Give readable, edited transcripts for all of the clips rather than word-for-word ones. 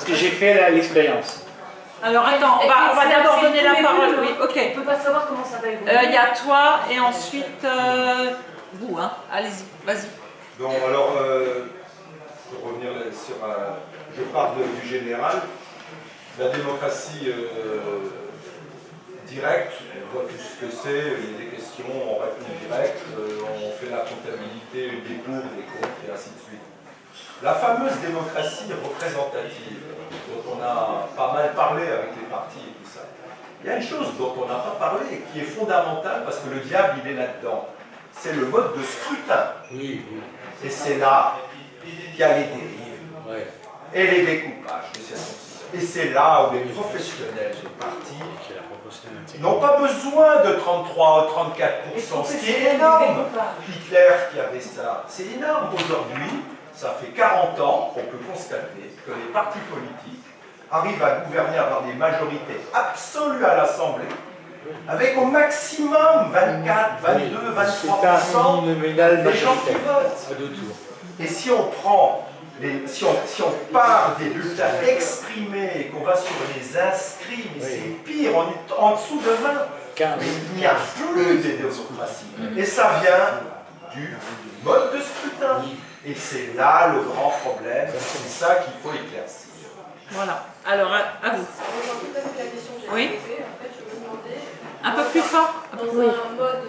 que j'ai fait l'expérience. Alors attends, on va d'abord donner la parole. Oui, ok. On ne peut pas savoir comment ça va évoluer. Il y a toi et ensuite vous, hein. Allez-y, vas-y. Bon, alors, pour revenir sur... je parle du général. La démocratie directe, on voit tout ce que c'est, il y a des questions, on répond direct, on fait la comptabilité des pour, des contre, et ainsi de suite. La fameuse démocratie représentative, dont on a pas mal parlé avec les partis et tout ça, il y a une chose dont on n'a pas parlé et qui est fondamentale, parce que le diable, il est là-dedans. C'est le mode de scrutin. Oui, oui. Et c'est là qu'il y a les dérives et les découpages de circonscriptions. Et c'est là où les professionnels des partis n'ont pas besoin de 33 ou 34%, ce qui est énorme. Hitler qui avait ça, c'est énorme. Aujourd'hui, ça fait 40 ans qu'on peut constater que les partis politiques arrivent à gouverner, à avoir des majorités absolues à l'Assemblée, avec au maximum 24, 22, 23% des gens qui votent. Et si on prend, si on part des bulletins exprimés et qu'on va sur les inscrits, mais c'est pire, on est en dessous de 20. Il n'y a plus de démocratie. Et ça vient du mode de scrutin. Et c'est là le grand problème, c'est ça qu'il faut éclaircir. Voilà, alors à vous. Ça rejoint tout à fait la question que j'ai Oui. posée. En fait, je me demandais, Un peu plus fort. dans un mode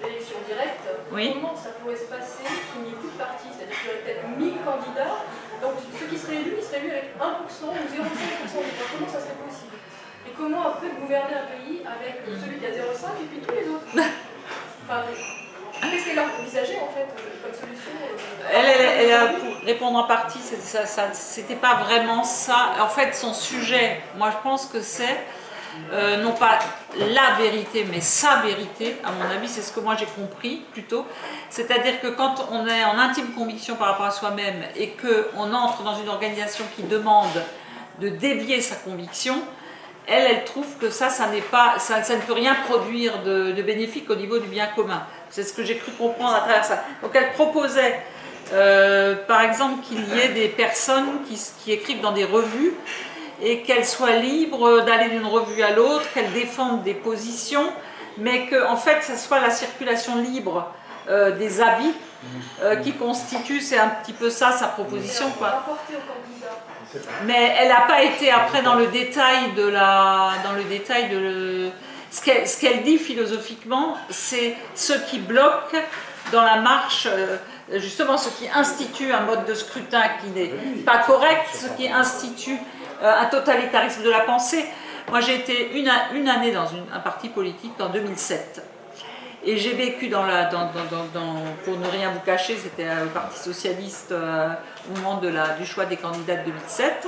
d'élection directe, Oui. comment ça pourrait se passer qu'il n'y ait plus de parti, c'est-à-dire qu'il y aurait peut-être 1000 candidats, donc ceux qui seraient élus, ils seraient élus avec 1% ou 0,5% des voix. Comment ça serait possible? Et comment après gouverner un pays avec celui qui a 0,5 et puis tous les autres? Enfin, qu'est-ce qu'elle a envisagé en fait comme solution? Pour répondre en partie, c'était pas vraiment ça. En fait, son sujet, moi je pense que c'est non pas la vérité, mais sa vérité, à mon avis, c'est ce que moi j'ai compris plutôt. C'est-à-dire que quand on est en intime conviction par rapport à soi-même et qu'on entre dans une organisation qui demande de dévier sa conviction, elle trouve que ça n'est pas, ça ne peut rien produire de bénéfique au niveau du bien commun. C'est ce que j'ai cru comprendre à travers ça. Donc elle proposait, par exemple, qu'il y ait des personnes qui écrivent dans des revues et qu'elles soient libres d'aller d'une revue à l'autre, qu'elles défendent des positions, mais qu'en fait, ce soit la circulation libre des avis qui constitue, c'est un petit peu ça sa proposition, quoi. Mais elle n'a pas été après dans le détail de ce qu'elle dit philosophiquement, c'est ce qui bloque dans la marche, justement ce qui institue un mode de scrutin qui n'est pas correct, ce qui institue un totalitarisme de la pensée. Moi j'ai été une année dans un parti politique en 2007. Et j'ai vécu pour ne rien vous cacher, c'était le Parti Socialiste au moment du choix des candidats de 2007.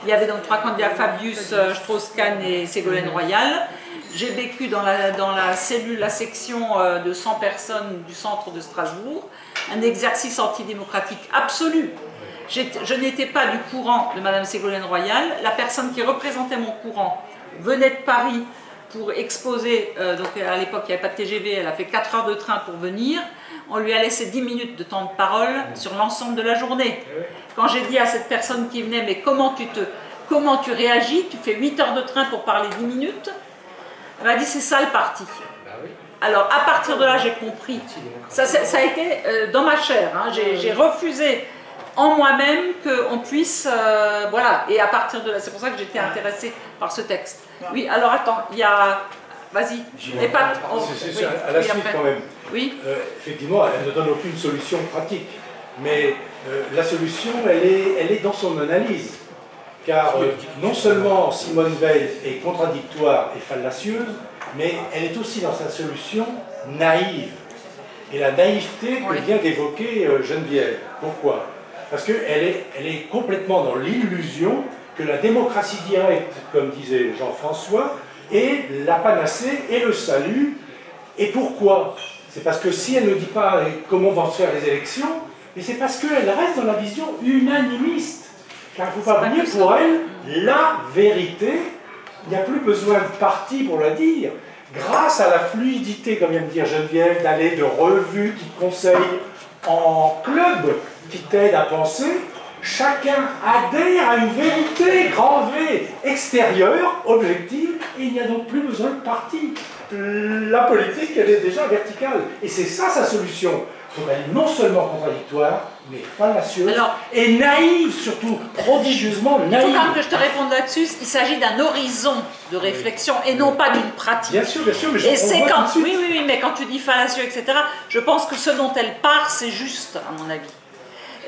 Il y avait donc 3 candidats, Fabius, Strauss-Kahn et Ségolène Royal. J'ai vécu dans la cellule, la section de 100 personnes du centre de Strasbourg, un exercice antidémocratique absolu. Je n'étais pas du courant de Madame Ségolène Royal. La personne qui représentait mon courant venait de Paris pour exposer, donc à l'époque il n'y avait pas de TGV, elle a fait 4 heures de train pour venir, on lui a laissé 10 minutes de temps de parole sur l'ensemble de la journée. Quand j'ai dit à cette personne qui venait, mais comment tu réagis, tu fais 8 heures de train pour parler 10 minutes, elle m'a dit c'est ça le parti. Alors à partir de là j'ai compris, ça a été dans ma chair, hein. J'ai refusé en moi-même qu'on puisse, voilà, et à partir de là, c'est pour ça que j'étais intéressée par ce texte. Oui, alors attends, il y a, vas-y, et pas... C'est à la suite quand même. Oui. Effectivement, elle ne donne aucune solution pratique, mais la solution, elle est dans son analyse, car non seulement Simone Veil est contradictoire et fallacieuse, mais elle est aussi dans sa solution naïve. Et la naïveté que vient d'évoquer Geneviève. Pourquoi ? Parce qu'elle est complètement dans l'illusion que la démocratie directe, comme disait Jean-François, est la panacée et le salut. Et pourquoi? C'est parce que si elle ne dit pas comment vont se faire les élections, mais c'est parce qu'elle reste dans la vision unanimiste. Car il ne faut pas oublier, pour elle, la vérité, il n'y a plus besoin de parti pour la dire. Grâce à la fluidité, comme vient de dire Geneviève, d'aller de revues qui conseillent en club, qui t'aident à penser, chacun adhère à une vérité, grand V, extérieure, objective, et il n'y a donc plus besoin de parti. La politique, elle est déjà verticale. Et c'est ça sa solution. Donc elle est non seulement contradictoire, mais fallacieuse et naïve surtout, prodigieusement naïve. Il faut quand même que je te réponde là-dessus. Il s'agit d'un horizon de réflexion et non pas d'une pratique. Bien sûr, mais et c'est quand, oui, mais quand tu dis fallacieux, etc., je pense que ce dont elle part, c'est juste, à mon avis.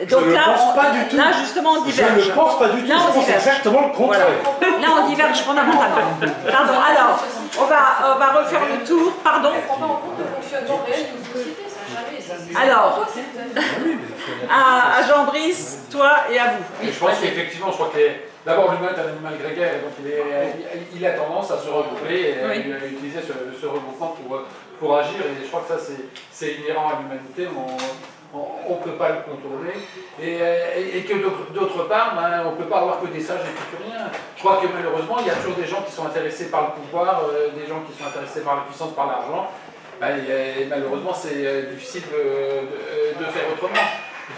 Donc je ne pense pas du tout. Là, justement, on diverge. Je ne pense pas du tout, je pense exactement le contraire. Voilà. Là, on diverge fondamentalement. Pardon, alors, on va refaire le tour. Pardon. On prend pas en compte le fonctionnement réel d'une société, ça jamais. Alors, à Jean-Brice, toi et à vous. Oui, je pense qu'effectivement, je crois que d'abord l'humain est un animal grégaire, et donc il a tendance à se regrouper et à utiliser ce regroupement pour agir, et je crois que ça c'est inhérent à l'humanité. On ne peut pas le contourner, et que d'autre part, on ne peut pas avoir que des sages et que rien. Je crois que malheureusement, il y a toujours des gens qui sont intéressés par le pouvoir, des gens qui sont intéressés par la puissance, par l'argent, et malheureusement c'est difficile de faire autrement.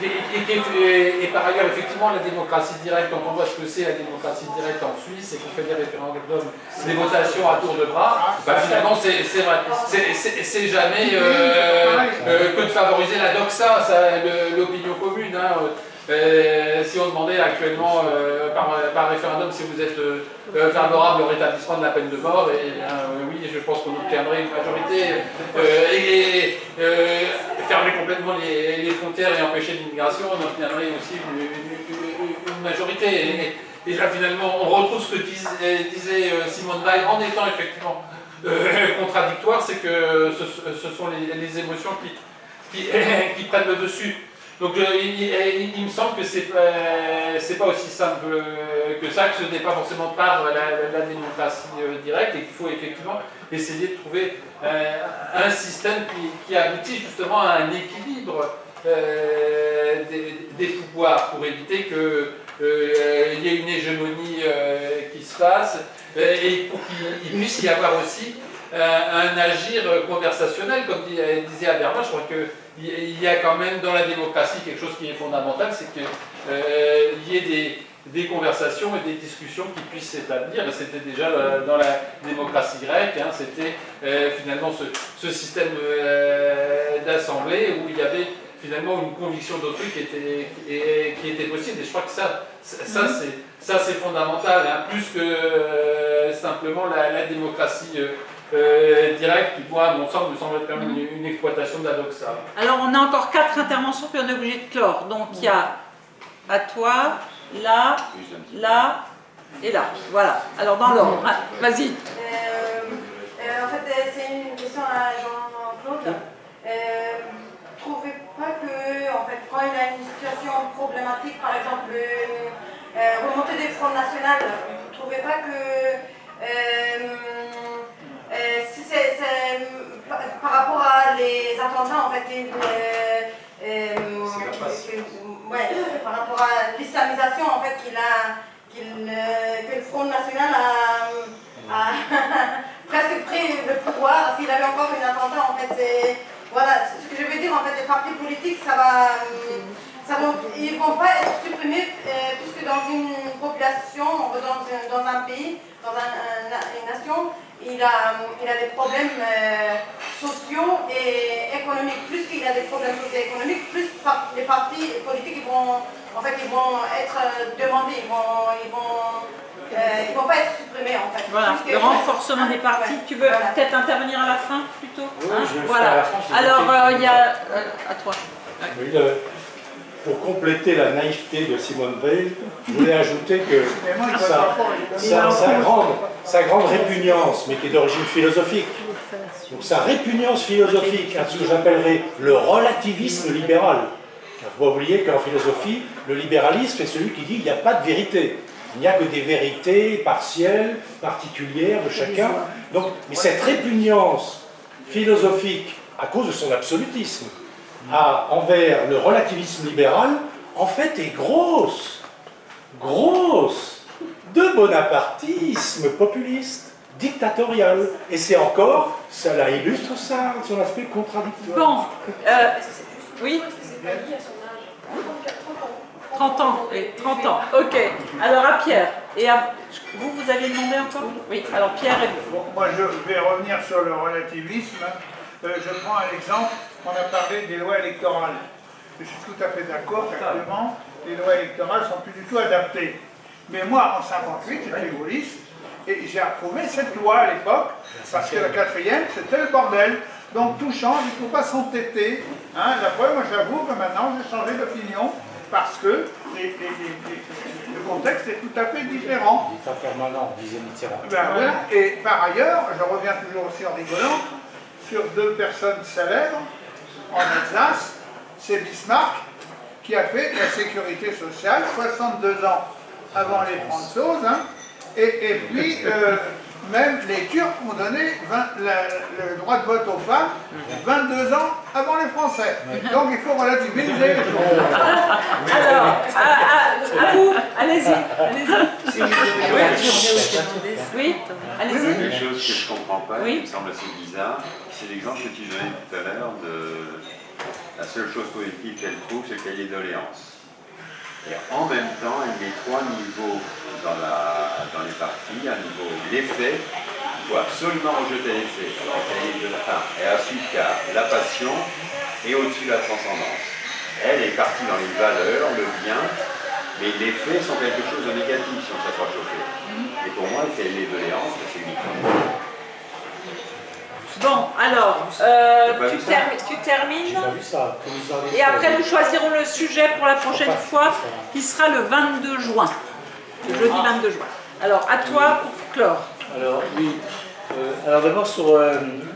Et par ailleurs, effectivement, la démocratie directe, quand on voit ce que c'est la démocratie directe en Suisse, et qu'on fait des référendums, des votations à tour de bras, finalement, c'est vrai. C'est jamais que de favoriser la doxa, l'opinion commune. Si on demandait actuellement par référendum si vous êtes favorable au rétablissement de la peine de mort, oui, je pense qu'on obtiendrait une majorité, fermer complètement les frontières et empêcher l'immigration, on obtiendrait aussi une majorité. Et là, finalement, on retrouve ce que disait Simone Veil en étant effectivement contradictoire, c'est que ce sont les émotions qui prennent le dessus. Donc il me semble que c'est pas aussi simple que ça, que ce n'est pas forcément par la démocratie directe, et qu'il faut effectivement essayer de trouver un système qui aboutit justement à un équilibre des pouvoirs pour éviter qu'il y ait une hégémonie qui se fasse, et pour qu'il puisse y avoir aussi un agir conversationnel, comme disait Habermas. Je crois qu'il y a quand même dans la démocratie quelque chose qui est fondamental, c'est qu'il y ait des conversations et des discussions qui puissent s'établir. C'était déjà dans la démocratie grecque, c'était finalement ce système d'assemblée où il y avait finalement une conviction d'autrui qui était possible. Et je crois que ça c'est fondamental, plus que simplement la démocratie direct, qui, moi, à mon sens, me semble être quand même une exploitation de la doxa. Alors, on a encore 4 interventions, puis on est obligé de clore. Donc, il y a à toi, là, là et là. Voilà. Alors, dans l'ordre. Vas-y. En fait, c'est une question à Jean-Claude. Trouvez pas que, en fait, quand il y a une situation problématique, par exemple, remontée des Front National, vous trouvez pas que si c'est par rapport à les attentats, en fait, par rapport à l'islamisation, en fait, que le Front National a presque pris le pouvoir, s'il avait encore un attentat, en fait, c'est... Voilà, ce que je veux dire, en fait, les partis politiques, ils ne vont pas être supprimés, puisque dans une population, dans un pays, dans une nation, il a des problèmes sociaux et économiques. Plus qu'il a des problèmes sociaux et économiques, plus les partis politiques ils vont être demandés, ils vont pas être supprimés, en fait. Voilà, le renforcement des partis. Tu veux peut-être intervenir à la fin, plutôt? Oui, je vais voilà. faire à la fin. Alors, il y a... à toi. Oui, pour compléter la naïveté de Simone Veil, je voulais ajouter que sa grande répugnance, mais qui est d'origine philosophique, donc sa répugnance philosophique à ce que j'appellerais le relativisme libéral. Car il faut pas oublier qu'en philosophie, le libéralisme est celui qui dit qu'il n'y a pas de vérité. Il n'y a que des vérités partielles, particulières de chacun. Donc, mais cette répugnance philosophique, à cause de son absolutisme, envers le relativisme libéral, en fait est grosse de bonapartisme populiste, dictatorial. Et c'est encore, cela illustre ça, son aspect contradictoire. Bon, oui. Est-ce que c'est pas lié à son âge? 34 ans, 30 ans, oui, 30 ans. Ok. Alors à Pierre. Et à... vous aviez demandé encore? Oui. Alors Pierre et vous. Bon, moi, je vais revenir sur le relativisme. Je prends un exemple. On a parlé des lois électorales. Je suis tout à fait d'accord qu'actuellement, les lois électorales ne sont plus du tout adaptées. Mais moi, en 58, j'étais gaulliste et j'ai approuvé cette loi à l'époque parce que la 4e, c'était le bordel. Donc tout change, il ne faut pas s'entêter. Hein. La preuve, moi j'avoue que maintenant j'ai changé d'opinion parce que le contexte est tout à fait différent. L'état permanent, disait Mitterrand. Ben, voilà. Et par ailleurs, je reviens toujours aussi en rigolant, sur 2 personnes célèbres en Alsace, c'est Bismarck qui a fait la sécurité sociale 62 ans avant les Françaises, hein. Et puis même les Turcs ont donné le droit de vote aux femmes 22 ans avant les Français. Donc il faut relativiser les choses. Alors, à vous, allez-y. Oui, allez-y. Quelque chose que je ne comprends pas, Oui. qui me semble assez bizarre, c'est l'exemple que tu donnais tout à l'heure de la seule chose positive qu'elle trouve, c'est le cahier de doléances. Et en même temps, elle met 3 niveaux dans les partis, un niveau l'effet, il faut absolument rejeter l'effet. Alors, et ensuite, il y a la passion et au-dessus la transcendance. Elle est partie dans les valeurs, le bien, mais les faits sont quelque chose de négatif si on s'assoit chauffé. Et pour moi, le cahier de doléances, c'est uniquement. Bon, alors, tu termines. J'ai pas vu ça. Et après, nous choisirons le sujet pour la prochaine fois, qui sera le 22 juin. Le jeudi 22 juin. Alors, à toi pour clore. Alors, oui. Alors d'abord, sur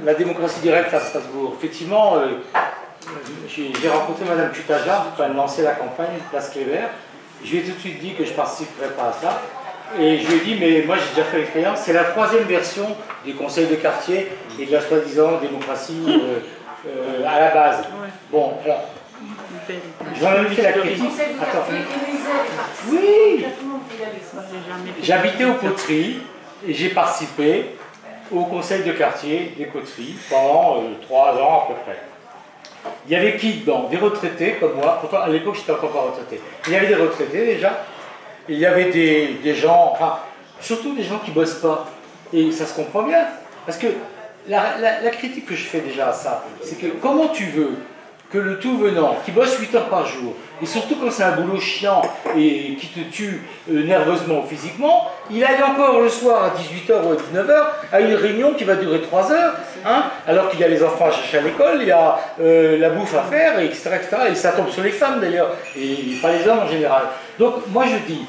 la démocratie directe à Strasbourg. Effectivement, j'ai rencontré Mme Cutajar quand elle lançait la campagne Place Kléber. Je lui ai tout de suite dit que je ne participerais pas à ça. Et je lui ai dit, mais moi j'ai déjà fait l'expérience, c'est la 3e version du conseil de quartier et de la soi-disant démocratie à la base. Bon, alors, j'en ai fait la critique. Attends. Oui. J'habitais aux Poteries et j'ai participé au conseil de quartier des Poteries pendant 3 ans à peu près. Il y avait qui dedans? Des retraités comme moi, pourtant à l'époque j'étais encore pas retraité. Il y avait des retraités déjà. Il y avait des gens, enfin, surtout des gens qui ne bossent pas. Et ça se comprend bien. Parce que la critique que je fais déjà à ça, c'est que comment tu veux que le tout venant, qui bosse 8 heures par jour, et surtout quand c'est un boulot chiant et qui te tue nerveusement ou physiquement, il aille encore le soir à 18h ou à 19h à une réunion qui va durer 3 heures, hein, alors qu'il y a les enfants à chercher à l'école, il y a la bouffe à faire, etc., etc. Et ça tombe sur les femmes d'ailleurs, et pas les hommes en général. Donc moi je dis,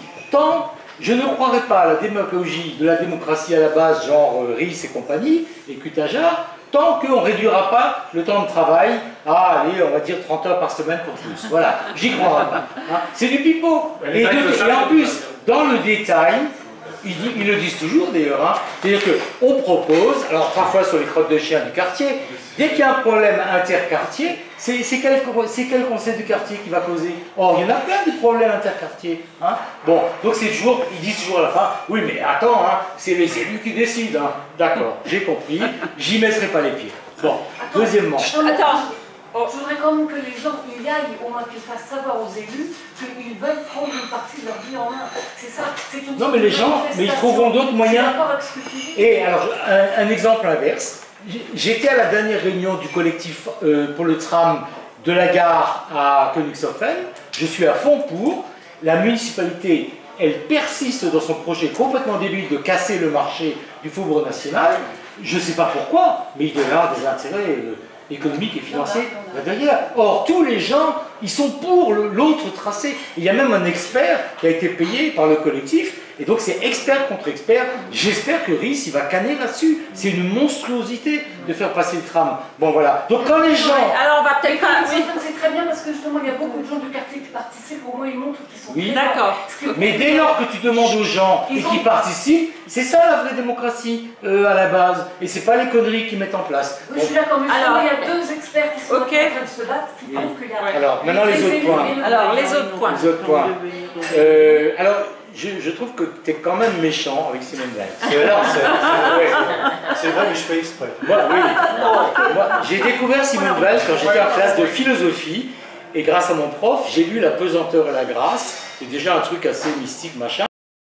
je ne croirais pas à la démagogie de la démocratie à la base, genre Ries et compagnie, et Cutajar, tant qu'on ne réduira pas le temps de travail à, allez, on va dire 30 heures par semaine pour tous. Voilà, j'y croirais pas. Hein. C'est du pipeau. Et en plus, dans le détail, ils le disent toujours d'ailleurs, hein, c'est-à-dire qu'on propose, alors parfois sur les crottes de chien du quartier, dès qu'il y a un problème interquartier, c'est quel conseil du quartier qui va causer? Or, il y en a plein de problèmes interquartiers. Hein. Bon, donc c'est toujours, ils disent toujours à la fin, oui mais attends, hein, c'est les élus qui décident. Hein. D'accord, j'ai compris, j'y mettrai pas les pieds. Bon, deuxièmement. Attends. Oh. Je voudrais quand même que les gens y aillent, au moins qu'ils fassent savoir aux élus qu'ils veulent prendre une partie de leur vie en main. C'est ça. Non mais les gens, mais ils trouveront d'autres moyens. Et alors, un exemple inverse. J'étais à la dernière réunion du collectif pour le tram de la gare à Königshofen. Je suis à fond pour. La municipalité, elle persiste dans son projet complètement débile de casser le marché du Faubourg National. Je ne sais pas pourquoi, mais il doit y avoir des intérêts économiques et financiers derrière. Or, tous les gens, ils sont pour l'autre tracé. Il y a même un expert qui a été payé par le collectif. Et donc c'est expert contre expert. J'espère que Ries il va canner là-dessus. C'est une monstruosité de faire passer le tram. Bon voilà. Donc quand les gens... Alors on va peut-être pas... C'est très bien parce que justement il y a beaucoup de gens du quartier qui participent. Au moins ils montrent qu'ils sont... Oui, d'accord. Mais dès lors que tu demandes aux gens et qu'ils participent, c'est ça la vraie démocratie à la base. Et c'est pas les conneries qu'ils mettent en place. Oui, je suis d'accord. Mais alors, il y a 2 experts qui sont en train de se battre qui prouvent qu'il y a... Alors maintenant les autres points. Alors les autres points. Les autres points. Alors... Je trouve que tu es quand même méchant avec Simone Veil. C'est vrai, mais je fais exprès. Moi, oui. Moi, j'ai découvert Simone Veil quand j'étais en classe de philosophie Et grâce à mon prof, j'ai lu La pesanteur et la grâce. C'est déjà un truc assez mystique, machin.